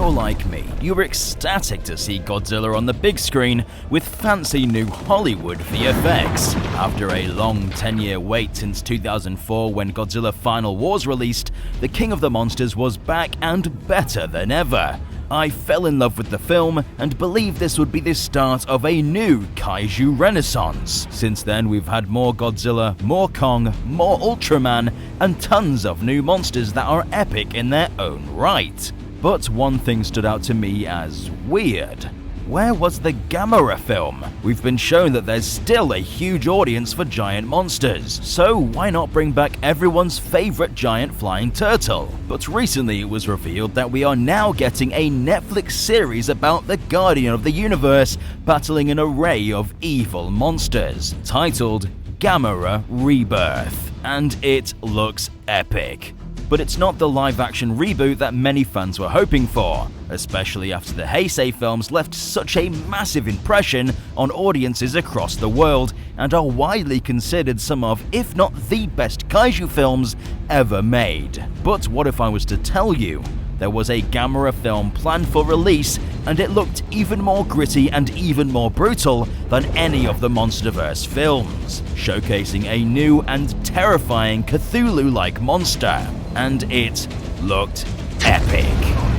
you're like me, you were ecstatic to see Godzilla on the big screen with fancy new Hollywood VFX. After a long 10-year wait since 2004 when Godzilla Final Wars released, the King of the Monsters was back and better than ever. I fell in love with the film and believe this would be the start of a new kaiju renaissance. Since then, we've had more Godzilla, more Kong, more Ultraman, and tons of new monsters that are epic in their own right. But one thing stood out to me as weird. Where was the Gamera film? We've been shown that there's still a huge audience for giant monsters, so why not bring back everyone's favorite giant flying turtle? But recently it was revealed that we are now getting a Netflix series about the Guardian of the Universe battling an array of evil monsters, titled Gamera Rebirth, and it looks epic. But it's not the live-action reboot that many fans were hoping for, especially after the Heisei films left such a massive impression on audiences across the world and are widely considered some of, if not the best kaiju films ever made. But what if I was to tell you there was a Gamera film planned for release and it looked even more gritty and even more brutal than any of the MonsterVerse films, showcasing a new and terrifying Cthulhu-like monster, and it looked epic.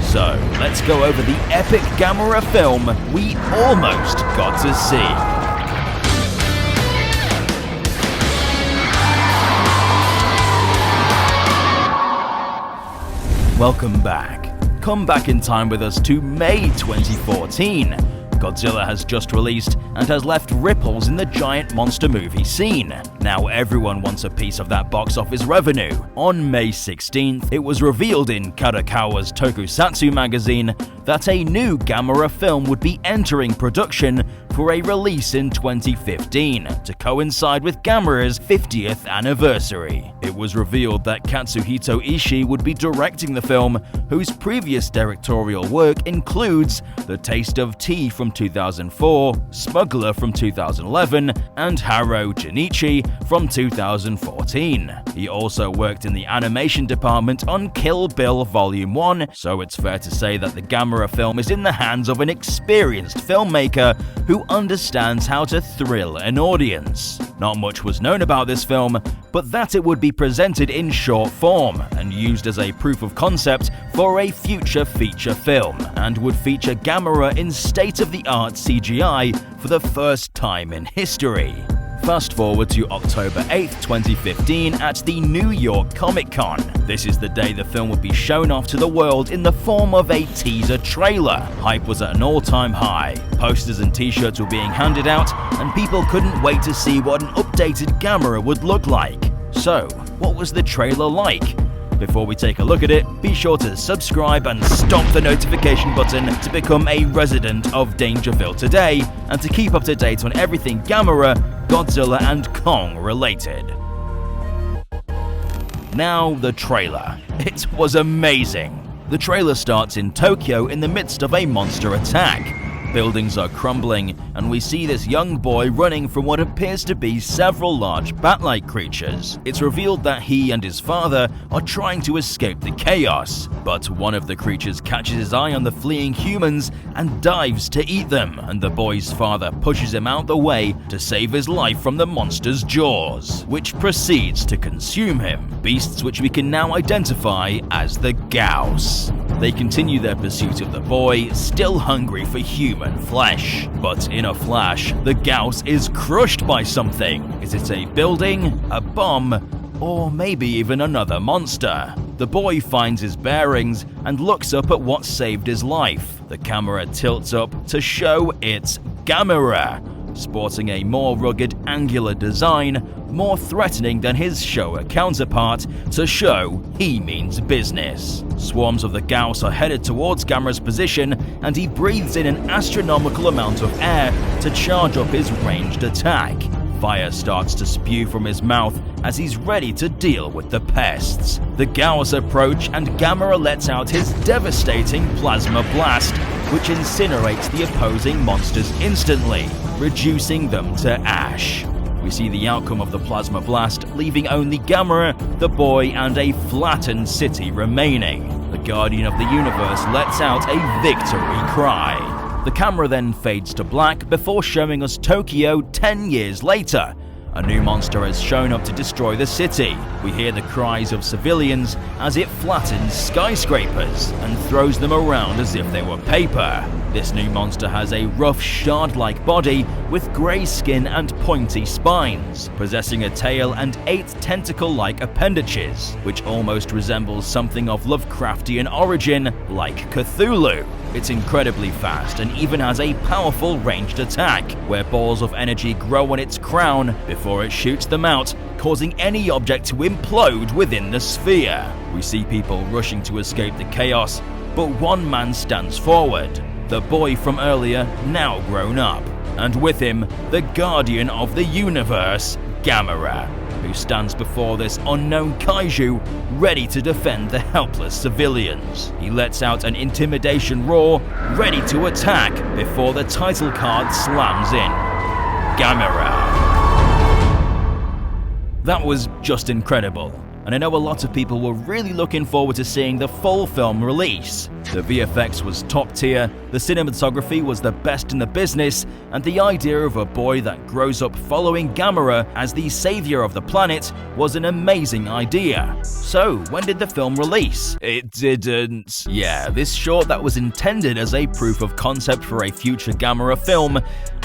So let's go over the epic Gamera film we almost got to see. Welcome back. Come back in time with us to May 2014. Godzilla has just released and has left ripples in the giant monster movie scene. Now everyone wants a piece of that box office revenue. On May 16th, it was revealed in Kadokawa's Tokusatsu magazine that a new Gamera film would be entering production for a release in 2015 to coincide with Gamera's 50th anniversary. It was revealed that Katsuhito Ishii would be directing the film, whose previous directorial work includes The Taste of Tea from 2004, Smuggler from 2011, and Haro Junichi from 2014. He also worked in the animation department on Kill Bill Volume 1, so it's fair to say that the Gamera film is in the hands of an experienced filmmaker who understands how to thrill an audience. Not much was known about this film, but that it would be presented in short form and used as a proof of concept for a future feature film, and would feature Gamera in state-of-the-art CGI for the first time in history. Fast forward to October 8th, 2015 at the New York Comic Con. This is the day the film would be shown off to the world in the form of a teaser trailer. Hype was at an all-time high. Posters and t-shirts were being handed out, and people couldn't wait to see what an updated Gamera would look like. So, what was the trailer like? Before we take a look at it, be sure to subscribe and stomp the notification button to become a resident of Dangerville today, and to keep up to date on everything Gamera, Godzilla and Kong related. Now the trailer. It was amazing. The trailer starts in Tokyo in the midst of a monster attack. Buildings are crumbling, and we see this young boy running from what appears to be several large bat-like creatures. It's revealed that he and his father are trying to escape the chaos, but one of the creatures catches his eye on the fleeing humans and dives to eat them, and the boy's father pushes him out the way to save his life from the monster's jaws, which proceeds to consume him, beasts which we can now identify as the Gauss. They continue their pursuit of the boy, still hungry for human flesh. But in a flash, the Gauss is crushed by something. Is it a building, a bomb, or maybe even another monster? The boy finds his bearings and looks up at what saved his life. The camera tilts up to show it's Gamera, sporting a more rugged, angular design, more threatening than his Showa counterpart, to show he means business. Swarms of the Gauss are headed towards Gamera's position, and he breathes in an astronomical amount of air to charge up his ranged attack. Fire starts to spew from his mouth as he's ready to deal with the pests. The Gauss approach, and Gamera lets out his devastating plasma blast, which incinerates the opposing monsters instantly, reducing them to ash. We see the outcome of the plasma blast, leaving only Gamera, the boy, and a flattened city remaining. The Guardian of the Universe lets out a victory cry. The camera then fades to black before showing us Tokyo 10 years later. A new monster has shown up to destroy the city. We hear the cries of civilians as it flattens skyscrapers and throws them around as if they were paper. This new monster has a rough shard-like body with grey skin and pointy spines, possessing a tail and 8 tentacle-like appendages, which almost resembles something of Lovecraftian origin like Cthulhu. It's incredibly fast and even has a powerful ranged attack, where balls of energy grow on its crown before it shoots them out, causing any object to implode within the sphere. We see people rushing to escape the chaos, but one man stands forward, the boy from earlier now grown up, and with him, the Guardian of the Universe, Gamera, who stands before this unknown kaiju, ready to defend the helpless civilians. He lets out an intimidation roar, ready to attack, before the title card slams in. Gamera. That was just incredible, and I know a lot of people were really looking forward to seeing the full film release. The VFX was top tier, the cinematography was the best in the business, and the idea of a boy that grows up following Gamera as the savior of the planet was an amazing idea. So, when did the film release? It didn't. Yeah, this short that was intended as a proof of concept for a future Gamera film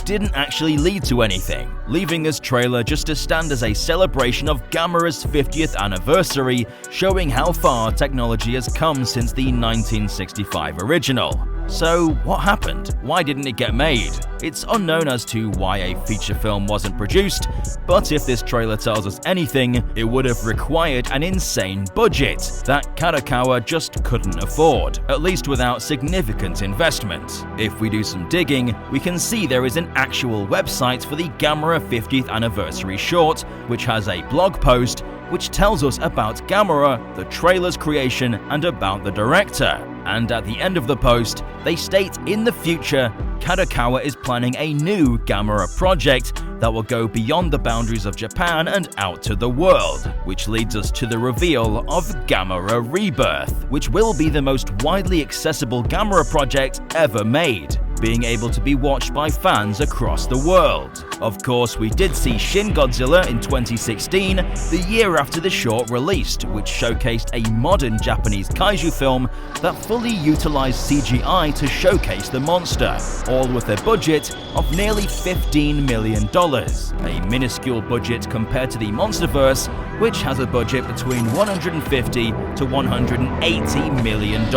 didn't actually lead to anything, leaving this trailer just to stand as a celebration of Gamera's 50th anniversary, showing how far technology has come since the 1965 original. So, what happened? Why didn't it get made? It's unknown as to why a feature film wasn't produced, but if this trailer tells us anything, it would have required an insane budget that Kadokawa just couldn't afford, at least without significant investment. If we do some digging, we can see there is an actual website for the Gamera 50th anniversary short, which has a blog post which tells us about Gamera, the trailer's creation, and about the director. And at the end of the post, they state in the future, Kadokawa is planning a new Gamera project that will go beyond the boundaries of Japan and out to the world, which leads us to the reveal of Gamera Rebirth, which will be the most widely accessible Gamera project ever made, being able to be watched by fans across the world. Of course, we did see Shin Godzilla in 2016, the year after the short released, which showcased a modern Japanese kaiju film that fully utilized CGI to showcase the monster, all with a budget of nearly $15 million, a minuscule budget compared to the MonsterVerse, which has a budget between $150 to $180 million.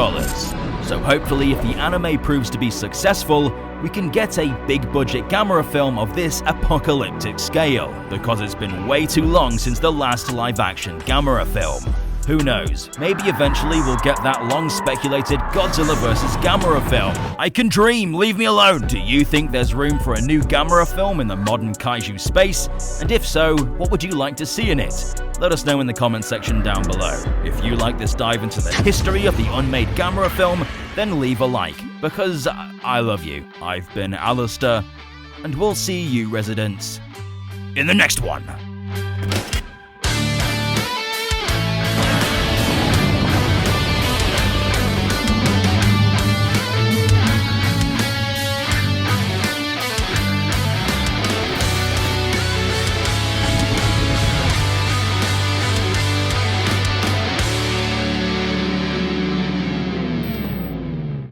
So hopefully if the anime proves to be successful, we can get a big-budget Gamera film of this apocalyptic scale, because it's been way too long since the last live-action Gamera film. Who knows, maybe eventually we'll get that long-speculated Godzilla vs. Gamera film. I can dream, leave me alone! Do you think there's room for a new Gamera film in the modern kaiju space? And if so, what would you like to see in it? Let us know in the comment section down below. If you like this dive into the history of the unmade Gamera film, then leave a like, because I love you. I've been Alistair, and we'll see you residents in the next one.